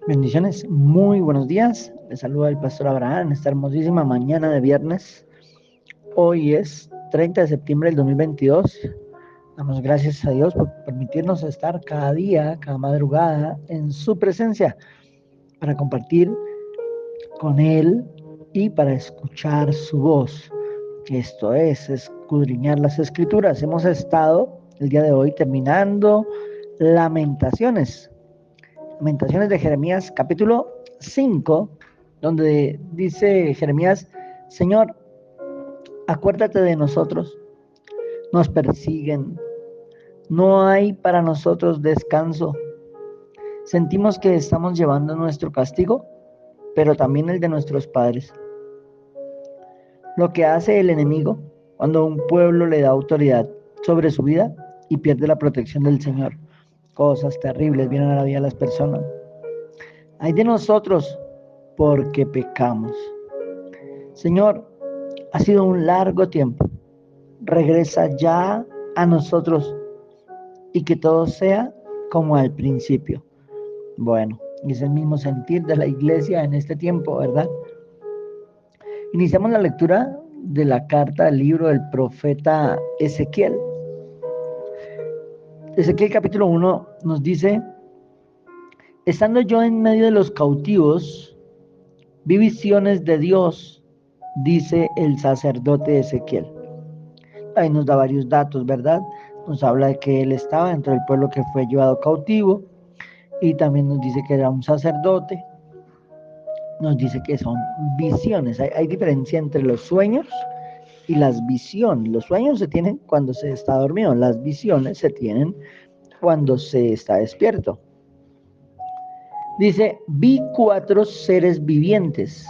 Bendiciones, muy buenos días. Les saluda el pastor Abraham en esta hermosísima mañana de viernes. Hoy es 30 de septiembre del 2022. Damos gracias a Dios por permitirnos estar cada día, cada madrugada en su presencia para compartir con Él y para escuchar su voz. Esto es escudriñar las Escrituras. Hemos estado el día de hoy terminando Lamentaciones de Jeremías capítulo 5, donde dice Jeremías: Señor, acuérdate de nosotros, nos persiguen, no hay para nosotros descanso. Sentimos que estamos llevando nuestro castigo, pero también el de nuestros padres. Lo que hace el enemigo cuando un pueblo le da autoridad sobre su vida y pierde la protección del Señor. Cosas terribles vienen a la vida de las personas. Ay de nosotros, porque pecamos. Señor, ha sido un largo tiempo. Regresa ya a nosotros y que todo sea como al principio. Bueno, es el mismo sentir de la iglesia en este tiempo, ¿verdad? Iniciamos la lectura de la carta del libro del profeta Ezequiel. Ezequiel capítulo 1 nos dice: estando yo en medio de los cautivos, vi visiones de Dios, dice el sacerdote Ezequiel. Ahí nos da varios datos, ¿verdad? Nos habla de que él estaba dentro del pueblo que fue llevado cautivo, y también nos dice que era un sacerdote. Nos dice que son visiones. Hay diferencia entre los sueños y las visiones. Los sueños se tienen cuando se está dormido, las visiones se tienen cuando se está despierto. Dice: vi 4 seres vivientes,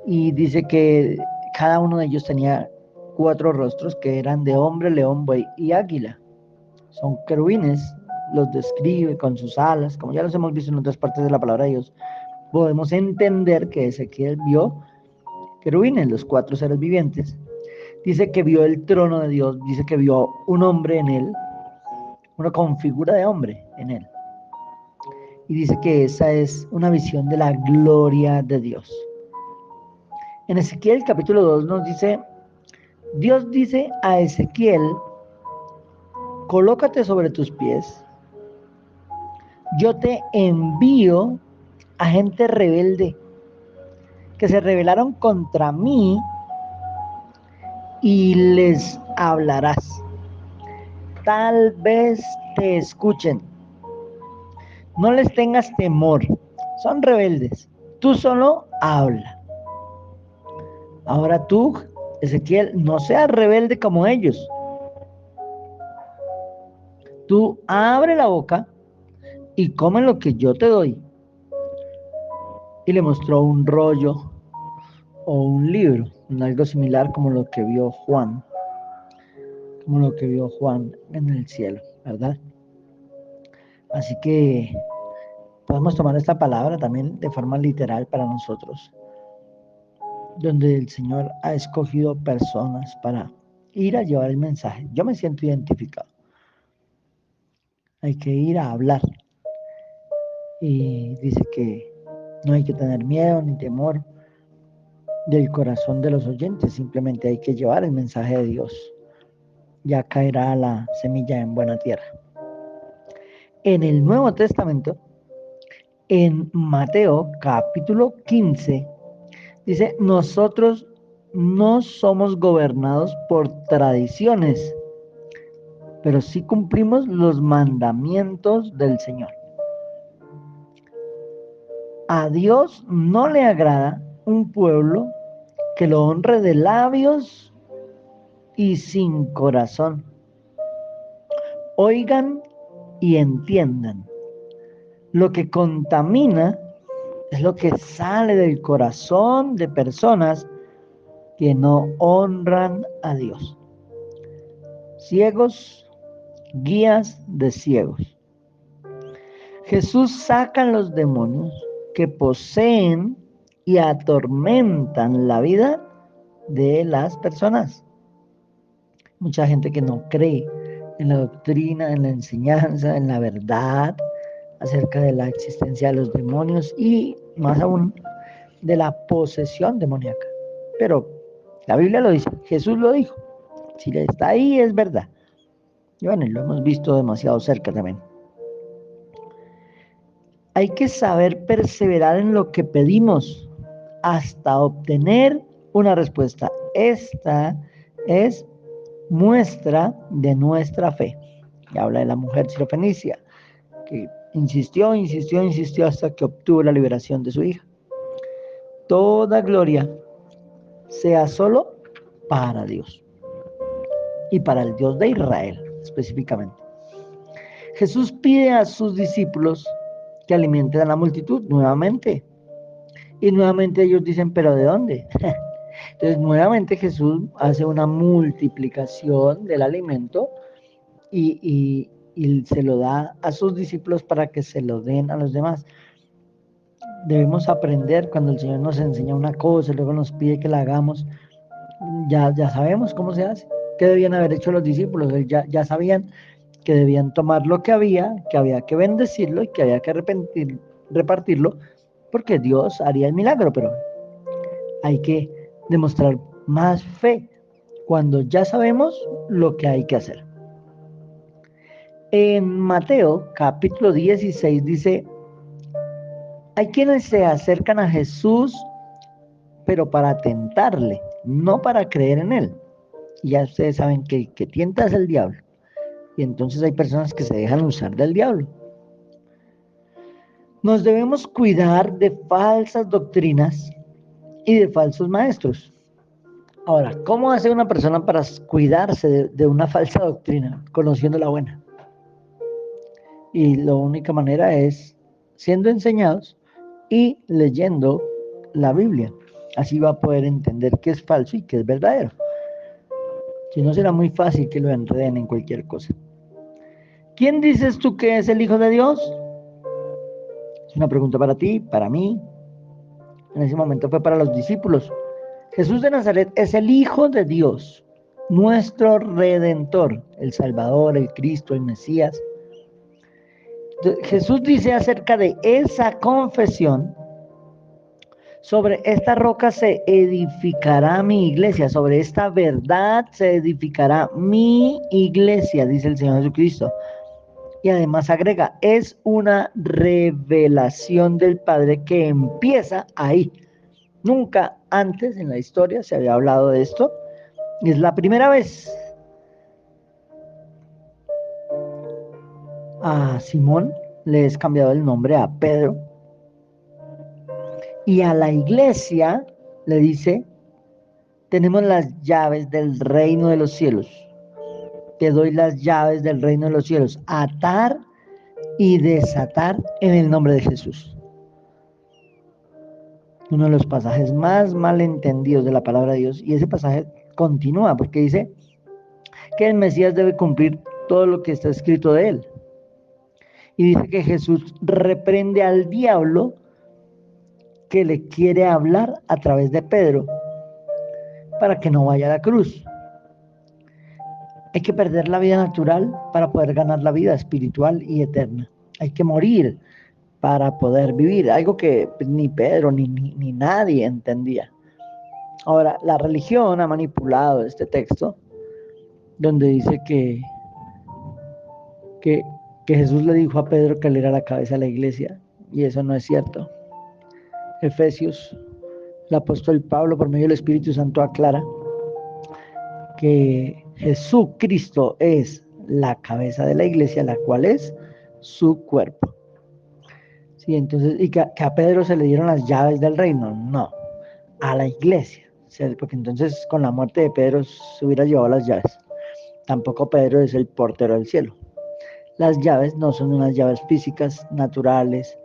y dice que cada uno de ellos tenía 4 rostros que eran de hombre, león, buey y águila. Son querubines, los describe con sus alas, como ya los hemos visto en otras partes de la palabra de Dios. Podemos entender que Ezequiel vio querubines, los 4 seres vivientes. Dice que vio el trono de Dios, dice que vio un hombre en él, una con figura de hombre en él. Y dice que esa es una visión de la gloria de Dios. En Ezequiel capítulo 2 nos dice: Dios dice a Ezequiel, colócate sobre tus pies, yo te envío a gente rebelde que se rebelaron contra mí, y les hablarás. Tal vez te escuchen. No les tengas temor. Son rebeldes. Tú solo habla. Ahora tú, Ezequiel, no seas rebelde como ellos. Tú abre la boca y come lo que yo te doy. Y le mostró un rollo o un libro, algo similar como lo que vio Juan, en el cielo, ¿verdad? Así que podemos tomar esta palabra también de forma literal para nosotros, donde el Señor ha escogido personas para ir a llevar el mensaje. Yo me siento identificado. Hay que ir a hablar. Y dice que no hay que tener miedo ni temor del corazón de los oyentes, simplemente hay que llevar el mensaje de Dios. Ya caerá la semilla en buena tierra. En el Nuevo Testamento, en Mateo capítulo 15, dice: nosotros no somos gobernados por tradiciones, pero sí cumplimos los mandamientos del Señor. A Dios no le agrada un pueblo que lo honre de labios y sin corazón. Oigan y entiendan. Lo que contamina es lo que sale del corazón de personas que no honran a Dios. Ciegos, guías de ciegos. Jesús saca a los demonios que poseen y atormentan la vida de las personas. Mucha gente que no cree en la doctrina, en la enseñanza, en la verdad acerca de la existencia de los demonios y más aún de la posesión demoníaca. Pero la Biblia lo dice, Jesús lo dijo. Si está ahí es verdad. Y bueno, lo hemos visto demasiado cerca también. Hay que saber perseverar en lo que pedimos hasta obtener una respuesta. Esta es muestra de nuestra fe. Y habla de la mujer sirofenicia, que insistió hasta que obtuvo la liberación de su hija. Toda gloria sea solo para Dios y para el Dios de Israel específicamente. Jesús pide a sus discípulos que alimenten a la multitud nuevamente. Y nuevamente ellos dicen, ¿pero de dónde? Entonces nuevamente Jesús hace una multiplicación del alimento y se lo da a sus discípulos para que se lo den a los demás. Debemos aprender cuando el Señor nos enseña una cosa y luego nos pide que la hagamos. Ya sabemos cómo se hace. ¿Qué debían haber hecho los discípulos? Ya sabían que debían tomar lo que había que bendecirlo y que había que repartirlo, porque Dios haría el milagro, pero hay que demostrar más fe cuando ya sabemos lo que hay que hacer. En Mateo capítulo 16 dice, hay quienes se acercan a Jesús, pero para tentarle, no para creer en él. Y ya ustedes saben que tienta es el diablo. Y entonces hay personas que se dejan usar del diablo. Nos debemos cuidar de falsas doctrinas y de falsos maestros. Ahora, ¿cómo hace una persona para cuidarse de una falsa doctrina? Conociendo la buena. Y la única manera es siendo enseñados y leyendo la Biblia. Así va a poder entender qué es falso y qué es verdadero. Si no, será muy fácil que lo enreden en cualquier cosa. ¿Quién dices tú que es el Hijo de Dios? Es una pregunta para ti, para mí. En ese momento fue para los discípulos. Jesús de Nazaret es el Hijo de Dios, nuestro Redentor, el Salvador, el Cristo, el Mesías. Jesús dice acerca de esa confesión, sobre esta roca se edificará mi iglesia, sobre esta verdad se edificará mi iglesia, dice el Señor Jesucristo. Y además agrega, es una revelación del Padre que empieza ahí. Nunca antes en la historia se había hablado de esto. Es la primera vez. A Simón le es cambiado el nombre a Pedro. Y a la iglesia le dice, tenemos las llaves del reino de los cielos. Te doy las llaves del reino de los cielos. Atar y desatar en el nombre de Jesús. Uno de los pasajes más mal entendidos de la palabra de Dios. Y ese pasaje continúa porque dice que el Mesías debe cumplir todo lo que está escrito de él. Y dice que Jesús reprende al diablo que le quiere hablar a través de Pedro para que no vaya a la cruz. Hay que perder la vida natural para poder ganar la vida espiritual y eterna. Hay que morir para poder vivir, algo que ni Pedro ni nadie entendía. Ahora, la religión ha manipulado este texto donde dice que Jesús le dijo a Pedro que él era la cabeza de la iglesia, y eso no es cierto. Efesios, el apóstol Pablo, por medio del Espíritu Santo, aclara que Jesucristo es la cabeza de la iglesia, la cual es su cuerpo. Sí, entonces, y que a Pedro se le dieron las llaves del reino, no, a la iglesia, porque entonces con la muerte de Pedro se hubiera llevado las llaves. Tampoco Pedro es el portero del cielo. Las llaves no son unas llaves físicas, naturales.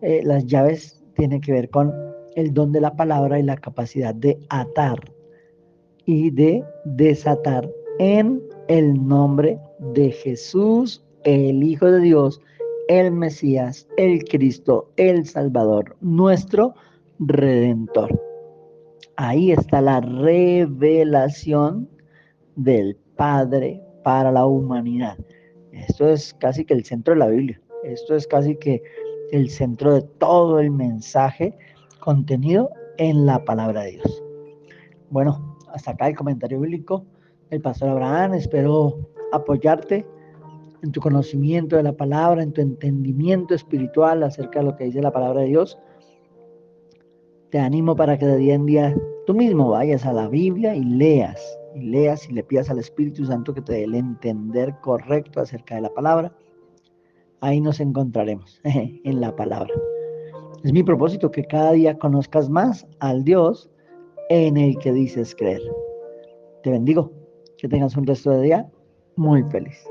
Las llaves tienen que ver con el don de la palabra y la capacidad de atar y de desatar en el nombre de Jesús, el Hijo de Dios, el Mesías, el Cristo, el Salvador, nuestro redentor. Ahí está la revelación del Padre para la humanidad. Esto es casi que el centro de la Biblia. Esto es casi que el centro de todo el mensaje contenido en la palabra de Dios. Bueno, hasta acá el comentario bíblico del pastor Abraham. Espero apoyarte en tu conocimiento de la palabra, en tu entendimiento espiritual acerca de lo que dice la palabra de Dios. Te animo para que de día en día tú mismo vayas a la Biblia y leas y le pidas al Espíritu Santo que te dé el entender correcto acerca de la palabra. Ahí nos encontraremos en la palabra. Es mi propósito que cada día conozcas más al Dios en el que dices creer. Te bendigo. Que tengas un resto de día muy feliz.